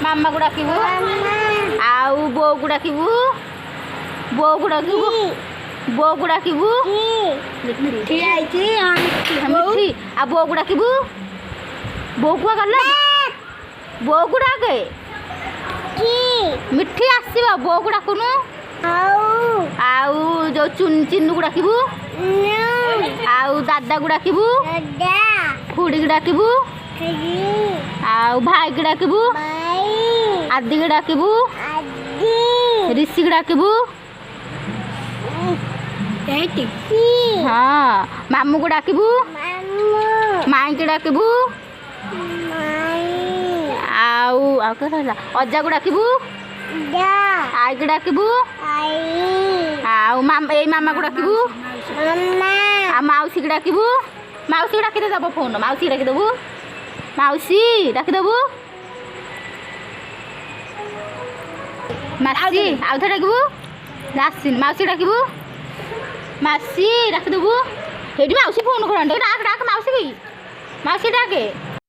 मामा को डाकिबू आउ बो को डाकिबू बो को डाकिबू बो को डाकिबू मिठी आइची मिठी आ बो को डाकिबू बो को गला बो को डाके मिठी आसीबा बो को डाकुनु आउ जो चिन्नू को डाकिबू आउ दादा को डाकिबू खुड़ी को डाकिबू आउ भाई को डाकिबू आदि को डाकिबू ऋषि को डाकिबू हाँ मामू को डाकिबू माई को डाकिबू आउ आउ क्या कहला अजा को डाकिबू आई को डाकिबू आउ मामा को डाकिबू आ माउसी को डाकिबू माउसी को डाकी दे फोन माउसी डाकी देबू माउसी डाकी देबू मासी आउ थे डाकिबू आसिन माउसी डाकिबू मासी डाकी देबू हेडी माउसी फोन कर डाक डाक माउसी की माउसी डाके